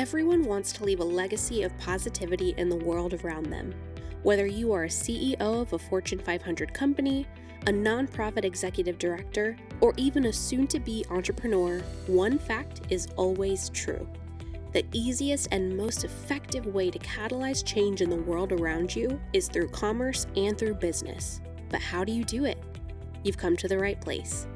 Everyone wants to leave a legacy of positivity in the world around them. Whether you are a CEO of a Fortune 500 company, a nonprofit executive director, or even a soon-to-be entrepreneur, one fact is always true. The easiest and most effective way to catalyze change in the world around you is through commerce and through business. But how do you do it? You've come to the right place.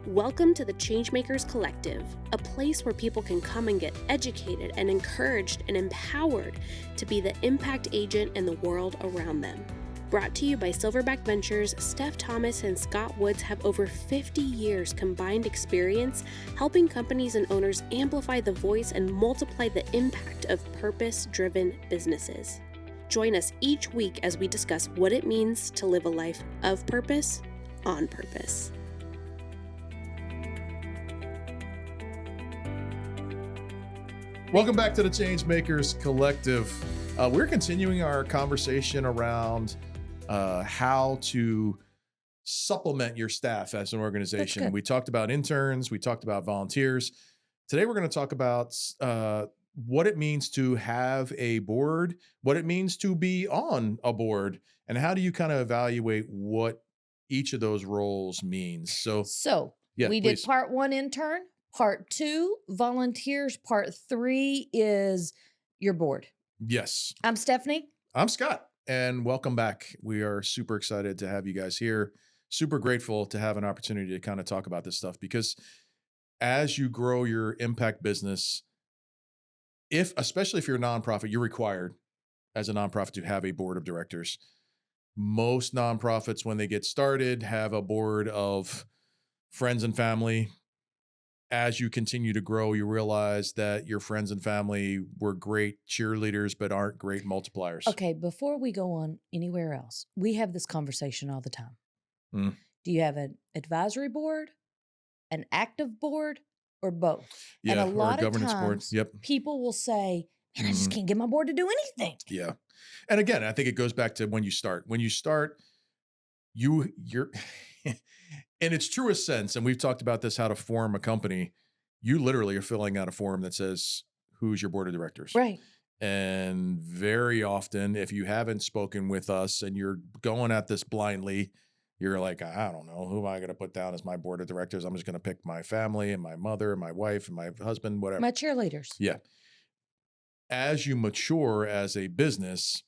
Welcome to the Changemakers Collective, a place where people can come and get educated and encouraged and empowered to be the impact agent in the world around them. Brought to you by Silverback Ventures, Steff Thomas and Scott Woods have over 50 years combined experience helping companies and owners amplify the voice and multiply the impact of purpose-driven businesses. Join us each week as we discuss what it means to live a life of purpose on purpose. Welcome back to the Changemakers Collective. We're continuing our conversation around how to supplement your staff as an organization. We talked about interns. We talked about volunteers. Today, we're going to talk about what it means to have a board, what it means to be on a board, and how do you kind of evaluate what each of those roles means. So we did part one, intern. Part two, volunteers. Part three is your board. Yes. I'm Stephanie. I'm Scott. And welcome back. We are super excited to have you guys here. Super grateful to have an opportunity to kind of talk about this stuff because as you grow your impact business, especially if you're a nonprofit, you're required as a nonprofit to have a board of directors. Most nonprofits, when they get started, have a board of friends and family. As you continue to grow, you realize that your friends and family were great cheerleaders, but aren't great multipliers. Okay, before we go on anywhere else, we have this conversation all the time. Do you have an advisory board, an active board, or both? Yeah, and a lot or a governance of board. times, Yep. people will say, man, I just can't get my board to do anything. Yeah. And again, I think it goes back to when you start. When you start, you're in its truest sense, and we've talked about this, how to form a company, you literally are filling out a form that says, who's your board of directors? Right. And very often, if you haven't spoken with us and you're going at this blindly, you're like, I don't know, who am I going to put down as my board of directors? I'm just going to pick my family and my mother and my wife and my husband, whatever. My cheerleaders. Yeah. As you mature as a business,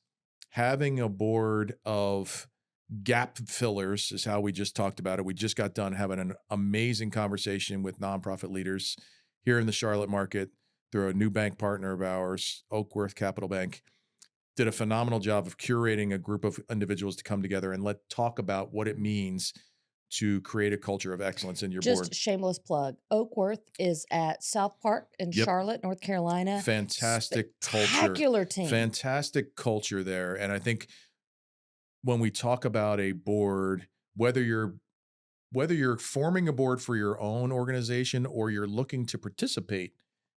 having a board of gap fillers is how we just talked about it. We just got done having an amazing conversation with nonprofit leaders here in the Charlotte market through a new bank partner of ours, Oakworth Capital Bank. Did a phenomenal job of curating a group of individuals to come together and talk about what it means to create a culture of excellence in your board. Just shameless plug. Oakworth is at South Park in Charlotte, North Carolina. Fantastic culture. Spectacular team. Fantastic culture there. And I think when we talk about a board, whether you're forming a board for your own organization or you're looking to participate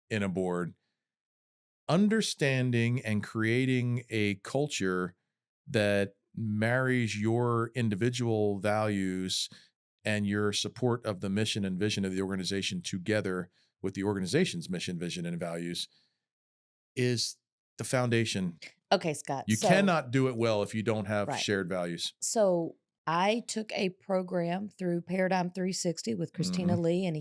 in a board, understanding and creating a culture that marries your individual values and your support of the mission and vision of the organization together with the organization's mission, vision, and values is the foundation. Okay, Scott. You cannot do it well if you don't have shared values. So I took a program through Paradigm 360 with Christina Lee and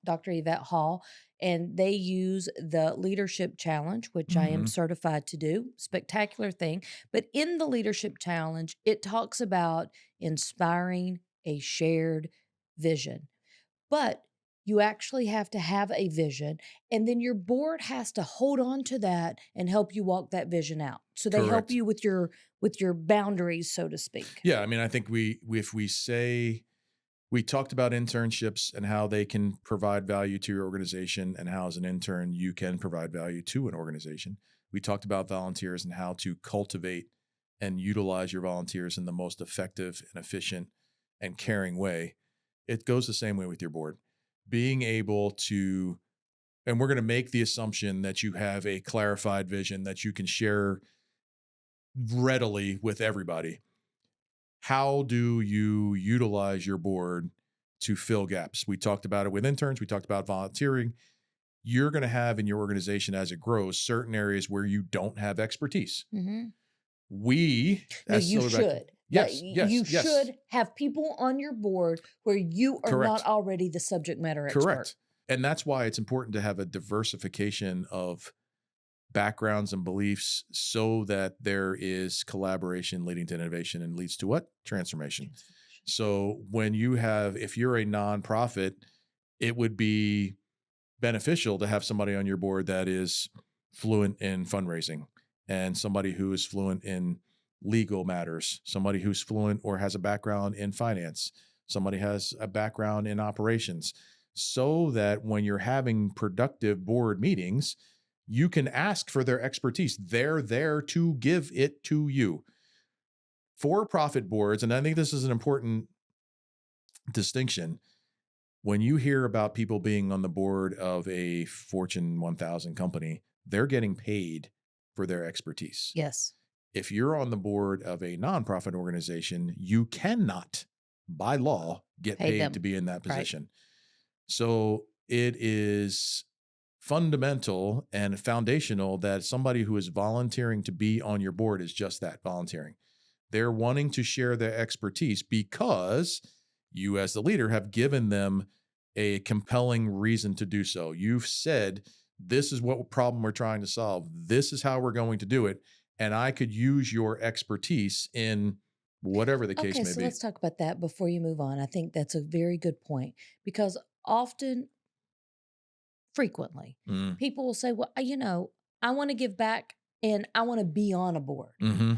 Dr. Yvette Hall, and they use the Leadership Challenge, which I am certified to do. Spectacular thing. But in the Leadership Challenge, it talks about inspiring a shared vision. But you actually have to have a vision, and then your board has to hold on to that and help you walk that vision out. So they help you with your boundaries, so to speak. Yeah, I mean, I think we talked about internships and how they can provide value to your organization and how as an intern you can provide value to an organization. We talked about volunteers and how to cultivate and utilize your volunteers in the most effective and efficient and caring way. It goes the same way with your board. Being able to, and we're going to make the assumption that you have a clarified vision that you can share readily with everybody. How do you utilize your board to fill gaps? We talked about it with interns. We talked about volunteering. you're going to have in your organization as it grows certain areas where you don't have expertise. Mhm. We, No, as you Silverback, should. yes, yes, You yes, should have people on your board where you are not correct, already the subject matter expert. correct. And that's why it's important to have a diversification of backgrounds and beliefs so that there is collaboration leading to innovation and leads to what? Transformation. So when you have, if you're a nonprofit, it would be beneficial to have somebody on your board that is fluent in fundraising and somebody who is fluent in legal matters, somebody who's fluent or has a background in finance, somebody has a background in operations, so that when you're having productive board meetings, you can ask for their expertise. They're there to give it to you. For-profit boards, and I think this is an important distinction, when you hear about people being on the board of a Fortune 1000 company, they're getting paid for their expertise. Yes. If you're on the board of a nonprofit organization, you cannot, by law, get Pay paid them. to be in that Right. position. So it is fundamental and foundational that somebody who is volunteering to be on your board is just that, volunteering. They're wanting to share their expertise because you as the leader have given them a compelling reason to do so. You've said, this is what problem we're trying to solve. This is how we're going to do it. And I could use your expertise in whatever the case Okay, may so be. let's talk about that before you move on. I think that's a very good point because often, frequently, Mm. people will say, well, I want to give back and I want to be on a board. Mm-hmm.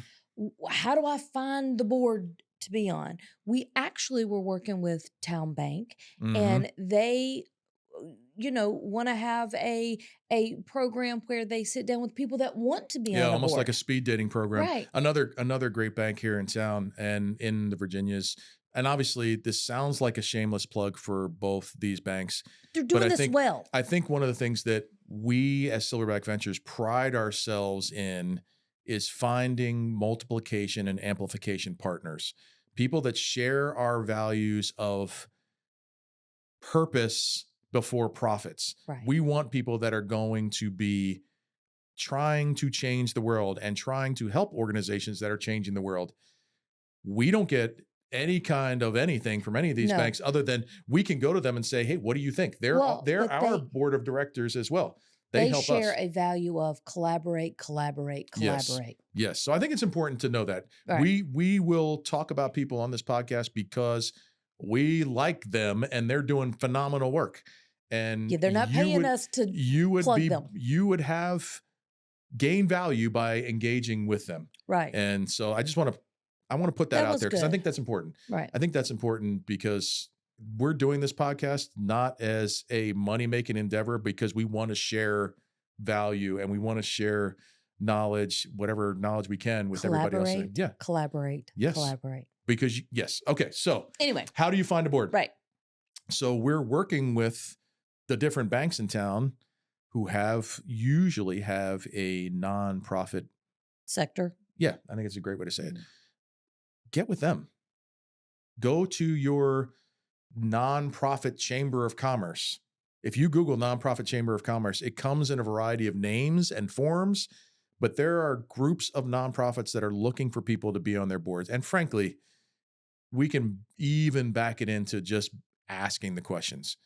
How do I find the board to be on? We actually were working with Town Bank, Mm-hmm. and they want to have a program where they sit down with people that want to be on a almost board. like a speed dating program. Right. Another great bank here in town and in the Virginias. And obviously, this sounds like a shameless plug for both these banks. They're doing this well. I think one of the things that we as Silverback Ventures pride ourselves in is finding multiplication and amplification partners, people that share our values of purpose before profits. Right. We want people that are going to be trying to change the world and trying to help organizations that are changing the world. We don't get any kind of anything from any of these No. banks other than we can go to them and say, hey, what do you think? They're But our board of directors as well. They help share us. a value of collaborate. Yes. So I think it's important to know that. Right. We will talk about people on this podcast because we like them and they're doing phenomenal work. And Yeah, they're not paying us to plug them. You would have gain value by engaging with them. Right. And so I want to put that out there because I think that's important. Right. I think that's important because we're doing this podcast not as a money-making endeavor, because we want to share value and we want to share knowledge, whatever knowledge we can with everybody else. Yeah. Collaborate. Yes. Collaborate. Because yes. Okay. So anyway, how do you find a board? Right. So we're working with the different banks in town who usually have a nonprofit sector. Yeah. I think it's a great way to say it. Get with them. Go to your nonprofit chamber of commerce. If you Google nonprofit chamber of commerce, it comes in a variety of names and forms, but there are groups of nonprofits that are looking for people to be on their boards. And frankly, we can even back it into just asking the questions.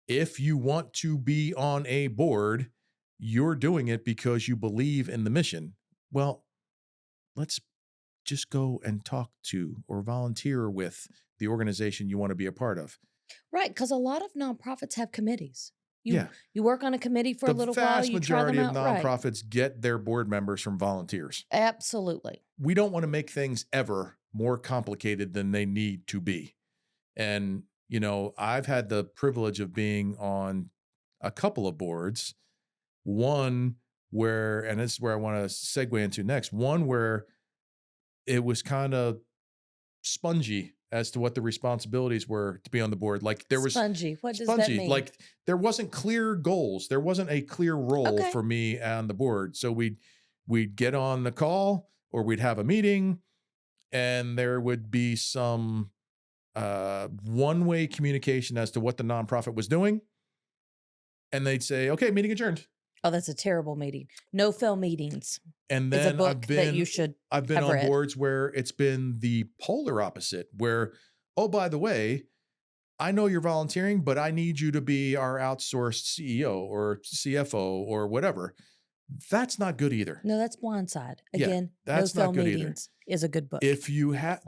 If you want to be on a board, you're doing it because you believe in the mission. Well, let's just go and talk to or volunteer with the organization you want to be a part of. Right, because a lot of nonprofits have committees. You Yeah. work on a committee for a little while. The vast majority of nonprofits get their board members from volunteers. Absolutely. We don't want to make things ever more complicated than they need to be. And, I've had the privilege of being on a couple of boards. One where, and this is where I want to segue into next, one where it was kind of spongy as to what the responsibilities were to be on the board. Like there was spongy. What does that mean? Like there wasn't clear goals. There wasn't a clear role for me on the board. So we'd get on the call or we'd have a meeting and there would be some one-way communication as to what the nonprofit was doing. and they'd say, okay, meeting adjourned. Oh, that's a terrible meeting. No fail meetings And is a then book that you should I've been have on read. boards where it's been the polar opposite, where, oh, by the way, I know you're volunteering, but I need you to be our outsourced CEO or CFO or whatever. That's not good either. No, that's Blindside. Yeah, Again, No that's Fail not good either. Meetings is a good book. If you have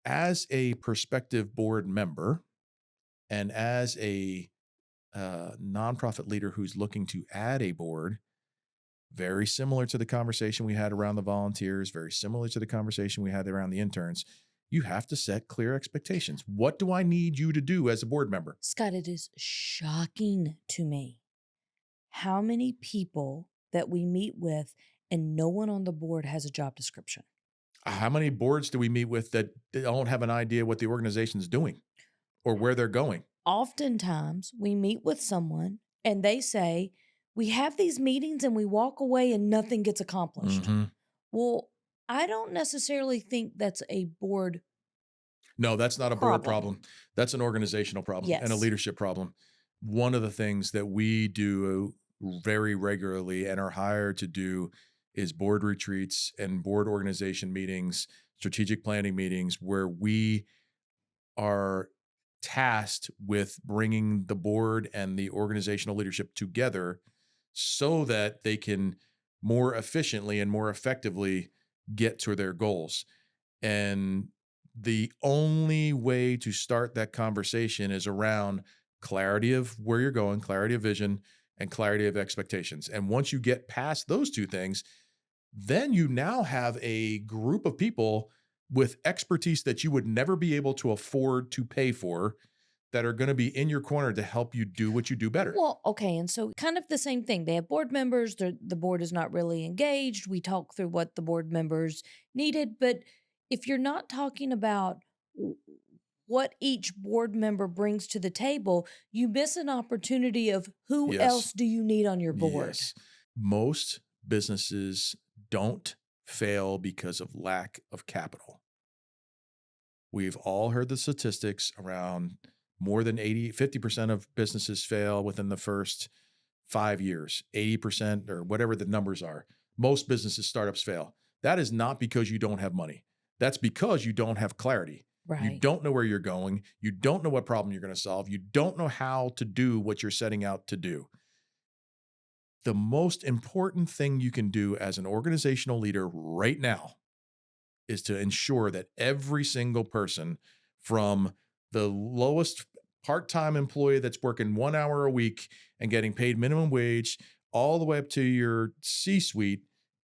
as a prospective board member and as a nonprofit leader who's looking to add a board, very similar to the conversation we had around the volunteers, very similar to the conversation we had around the interns, you have to set clear expectations. What do I need you to do as a board member? Scott, it is shocking to me how many people that we meet with and no one on the board has a job description. How many boards do we meet with that don't have an idea what the organization's doing or where they're going? Oftentimes, we meet with someone and they say, we have these meetings and we walk away and nothing gets accomplished. Mm-hmm. Well, I don't necessarily think that's a board. No, that's not a board problem. That's an organizational problem and a Yes. leadership problem. One of the things that we do very regularly and are hired to do is board retreats and board organization meetings, strategic planning meetings, where we are tasked with bringing the board and the organizational leadership together so that they can more efficiently and more effectively get to their goals. And the only way to start that conversation is around clarity of where you're going, clarity of vision, and clarity of expectations. And once you get past those two things, then you now have a group of people with expertise that you would never be able to afford to pay for that are going to be in your corner to help you do what you do better. Well, okay. And so kind of the same thing. They have board members. The board is not really engaged. We talk through what the board members needed. But if you're not talking about what each board member brings to the table, you miss an opportunity of who Yes. else do you need on your board? Yes. Most businesses don't fail because of lack of capital. We've all heard the statistics around more than 50% of businesses fail within the first 5 years, 80% or whatever the numbers are. Most businesses, startups fail. That is not because you don't have money. That's because you don't have clarity. Right. You don't know where you're going. You don't know what problem you're going to solve. You don't know how to do what you're setting out to do. The most important thing you can do as an organizational leader right now is to ensure that every single person, from the lowest part-time employee that's working 1 hour a week and getting paid minimum wage, all the way up to your C-suite,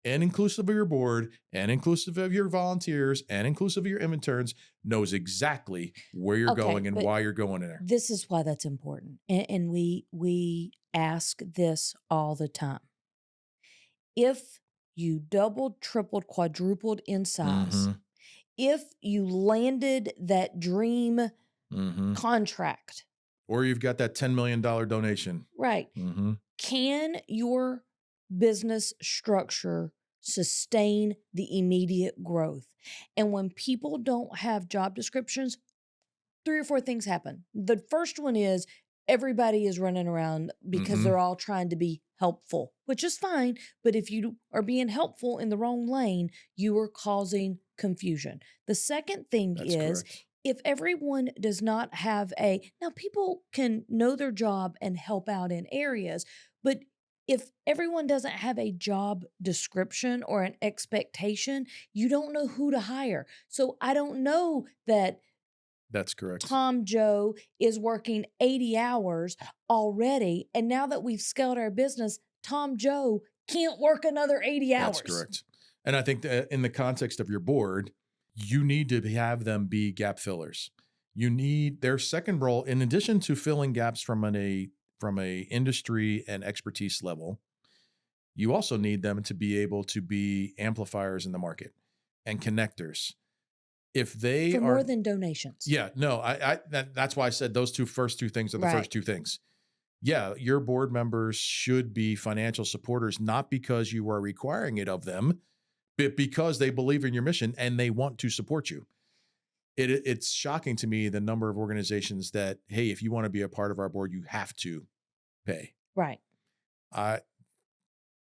and inclusive of your board, and inclusive of your volunteers, and inclusive of your interns, knows exactly where you're going and why you're going in there. This is why that's important. And we ask this all the time. If you doubled, tripled, quadrupled in size, Mm-hmm. if you landed that dream Mm-hmm. contract, or you've got that $10 million donation. right? Mm-hmm. Can your business structure sustain the immediate growth? And when people don't have job descriptions, 3 or 4 things happen. The first one is everybody is running around because Mhm. they're all trying to be helpful, which is fine. But if you are being helpful in the wrong lane, you are causing confusion. The second thing That's is correct. if everyone does not have now people can know their job and help out in areas, but if everyone doesn't have a job description or an expectation, you don't know who to hire. So I don't know that That's correct. Tom Joe is working 80 hours already. And now that we've scaled our business, Tom Joe can't work another 80 hours. That's correct. And I think that in the context of your board, you need to have them be gap fillers. You need their second role, in addition to filling gaps from a industry and expertise level. You also need them to be able to be amplifiers in the market and connectors. If they For are more than donations. Yeah, no, that's why I said those first two things are the Right. first two things. Yeah, your board members should be financial supporters, not because you are requiring it of them, but because they believe in your mission and they want to support you. It's shocking to me the number of organizations that, hey, if you want to be a part of our board, you have to pay. Right. I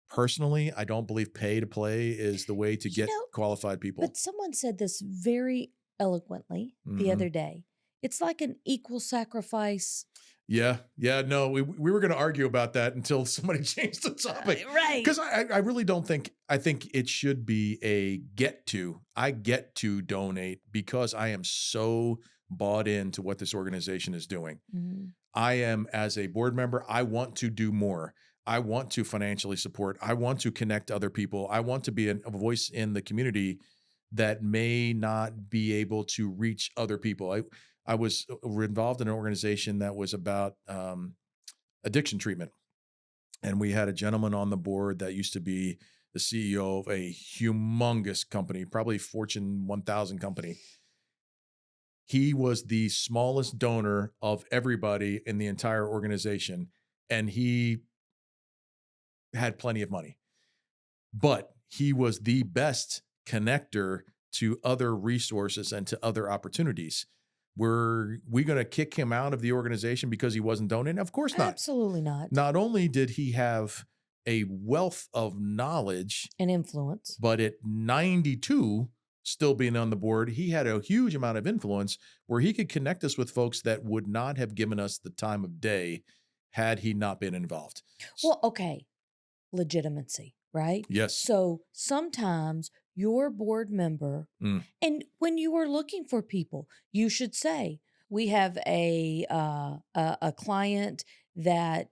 personally, I don't believe pay to play is the way to You get know, qualified people. but someone said this very eloquently the Mhm. other day. It's like an equal sacrifice. Yeah. Yeah. No, we were going to argue about that until somebody changed the topic. Right. Because I really don't think, I think it should be a get to. I get to donate because I am so bought into what this organization is doing. Mhm. I am, as a board member, I want to do more. I want to financially support. I want to connect other people. I want to be a voice in the community that may not be able to reach other people. I was involved in an organization that was about addiction treatment. And we had a gentleman on the board that used to be the CEO of a humongous company, probably Fortune 1000 company. He was the smallest donor of everybody in the entire organization, and he had plenty of money. But he was the best connector to other resources and to other opportunities. Were we going to kick him out of the organization because he wasn't donating? Of course not. Absolutely not. Not only did he have a wealth of knowledge An influence. but at 92, still being on the board, he had a huge amount of influence where he could connect us with folks that would not have given us the time of day had he not been involved. Well, okay. Legitimacy, right? Yes. So sometimes your board member, Mm. and when you are looking for people, you should say, we have a client that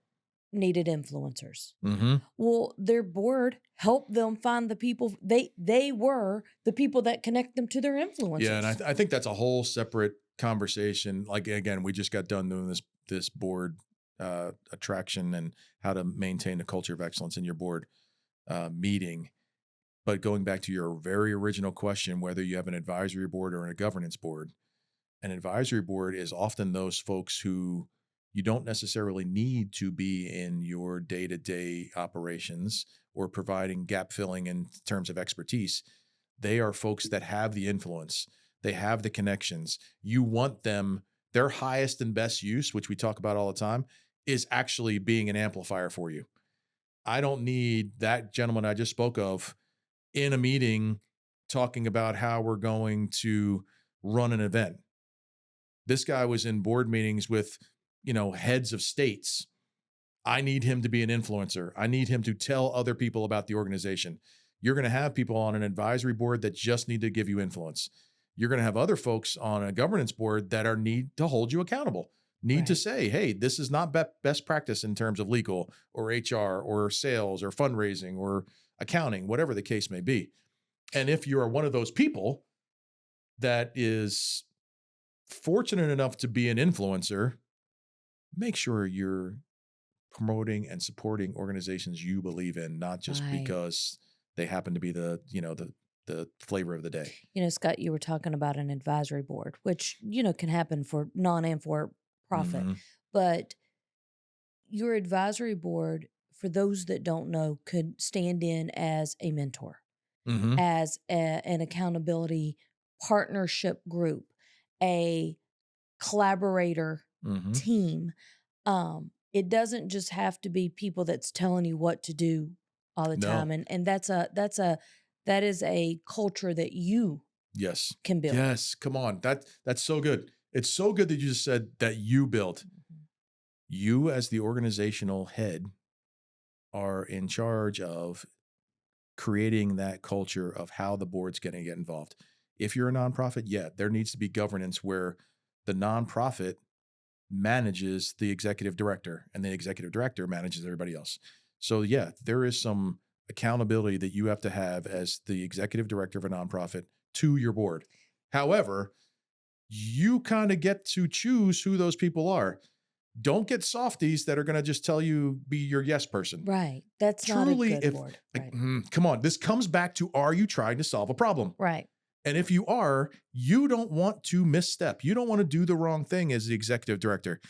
needed influencers. Mm-hmm. Well, their board helped them find the people. They were the people that connect them to their influencers. Yeah, and I think that's a whole separate conversation. Like, again, we just got done doing this board attraction and how to maintain a culture of excellence in your board meeting. But going back to your very original question, whether you have an advisory board or a governance board, an advisory board is often those folks who you don't necessarily need to be in your day-to-day operations or providing gap filling in terms of expertise. They are folks that have the influence. They have the connections. You want them, their highest and best use, which we talk about all the time, is actually being an amplifier for you. I don't need that gentleman I just spoke of in a meeting talking about how we're going to run an event. This guy was in board meetings with, heads of states. I need him to be an influencer. I need him to tell other people about the organization. You're going to have people on an advisory board that just need to give you influence. You're going to have other folks on a governance board that need to hold you accountable, need to say, hey, this is not best practice in terms of legal or HR or sales or fundraising or accounting, whatever the case may be. And if you are one of those people that is fortunate enough to be an influencer, make sure you're promoting and supporting organizations you believe in, not just because they happen to be the flavor of the day. Scott, you were talking about an advisory board, which, can happen for non and for profit. Mm-hmm. But your advisory board, for those that don't know, could stand in as a mentor, Mm-hmm. as an accountability partnership group, a collaborator Mm-hmm. team. It doesn't just have to be people that's telling you what to do all the time. And that is a culture that you can build. Yes. Come on. That's so good. It's so good that you just said that you built. Mm-hmm. You as the organizational head are in charge of creating that culture of how the board's going to get involved. If you're a nonprofit, there needs to be governance where the nonprofit manages the executive director and the executive director manages everybody else. So there is some accountability that you have to have as the executive director of a nonprofit to your board. However, you kind of get to choose who those people are. Don't get softies that are going to just tell you be your yes person. Right. That's truly not a good board. Right. Come on. This comes back to, are you trying to solve a problem? Right. And if you are, you don't want to misstep. You don't want to do the wrong thing as the executive director.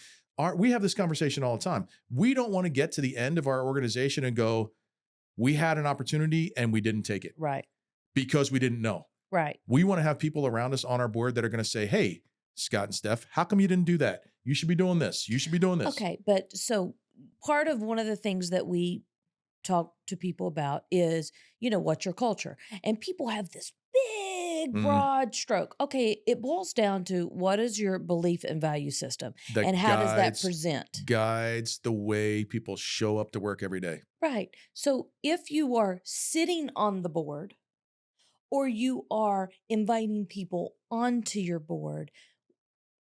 We have this conversation all the time. We don't want to get to the end of our organization and go, we had an opportunity and we didn't take it. Right. Because we didn't know. Right. We want to have people around us on our board that are going to say, hey, Scott and Steff, how come you didn't do that? You should be doing this. You should be doing this. Okay. But so part of one of the things that we talk to people about is, what's your culture? And people have this big, broad stroke. Okay, it boils down to what is your belief and value system, and how does that present? Guides the way people show up to work every day. Right. So if you are sitting on the board or you are inviting people onto your board,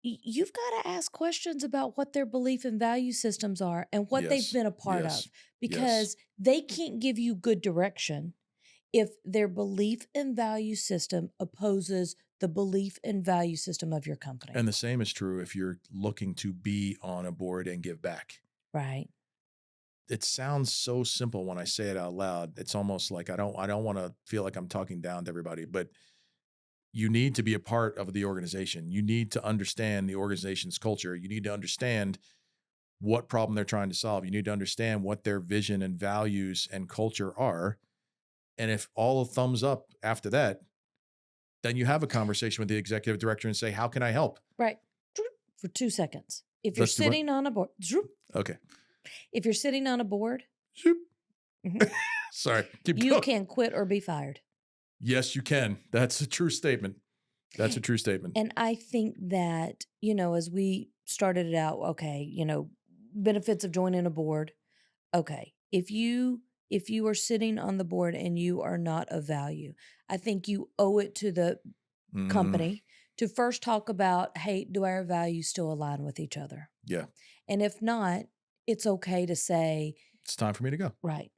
you've got to ask questions about what their belief and value systems are and what they've been a part of, because they can't give you good direction if their belief and value system opposes the belief and value system of your company. And the same is true if you're looking to be on a board and give back. Right. It sounds so simple when I say it out loud. It's almost like I don't want to feel like I'm talking down to everybody, but you need to be a part of the organization. You need to understand the organization's culture. You need to understand what problem they're trying to solve. You need to understand what their vision and values and culture are. And if all a thumbs up after that, then you have a conversation with the executive director and say, how can I help? Right. For 2 seconds. If you're sitting on a board. Okay. If you're sitting on a board. Sorry. Keep you going. can quit or be fired. Yes, you can. That's a true statement. That's a true statement. And I think that, as we started it out, okay, benefits of joining a board. Okay. If you are sitting on the board and you are not of value, I think you owe it to the company to first talk about, hey, do our values still align with each other? Yeah. And if not, it's okay to say, it's time for me to go. Right.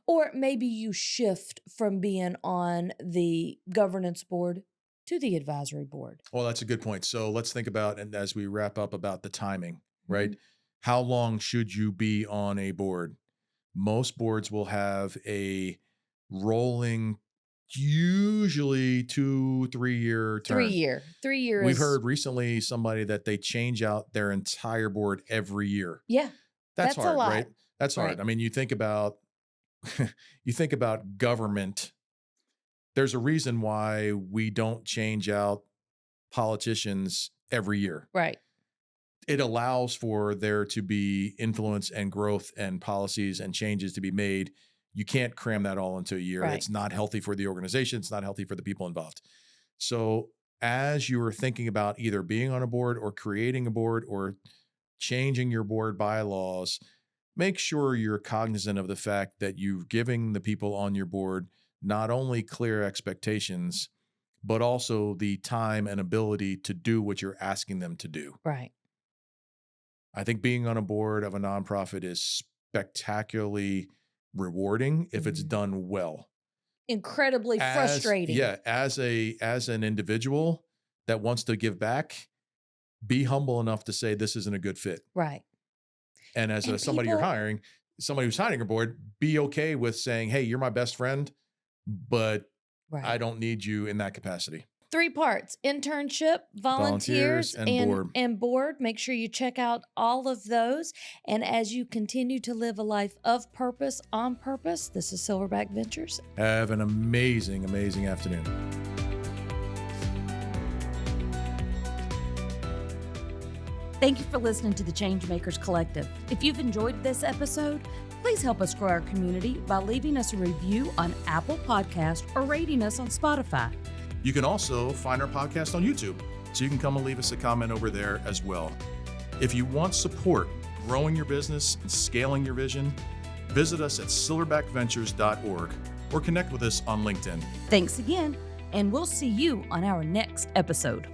Or maybe you shift from being on the governance board to the advisory board. Well, that's a good point. So let's think about, and as we wrap up, about the timing, right? How long should you be on a board? Most boards will have a rolling, usually 2-3 year term. 3 years. We've heard recently somebody that they change out their entire board every year. Yeah. That's hard, a lot. right? That's hard. Right. I mean, you think about government. There's a reason why we don't change out politicians every year. Right. It allows for there to be influence and growth and policies and changes to be made. You can't cram that all into a year. Right. It's not healthy for the organization. It's not healthy for the people involved. So as you are thinking about either being on a board or creating a board or changing your board bylaws, make sure you're cognizant of the fact that you're giving the people on your board not only clear expectations, but also the time and ability to do what you're asking them to do. Right. I think being on a board of a nonprofit is spectacularly rewarding if it's done well. Incredibly frustrating. Yeah. As an individual that wants to give back, be humble enough to say this isn't a good fit. Right. And as somebody you're hiring, somebody who's hiring a board, be okay with saying, hey, you're my best friend, but I don't need you in that capacity. 3 parts: internship, volunteers, and board. Make sure you check out all of those. And as you continue to live a life of purpose, on purpose, this is Silverback Ventures. Have an amazing, amazing afternoon. Thank you for listening to the Changemakers Collective. If you've enjoyed this episode, please help us grow our community by leaving us a review on Apple Podcast or rating us on Spotify. You can also find our podcast on YouTube, so you can come and leave us a comment over there as well. If you want support growing your business and scaling your vision, visit us at silverbackventures.org or connect with us on LinkedIn. Thanks again, and we'll see you on our next episode.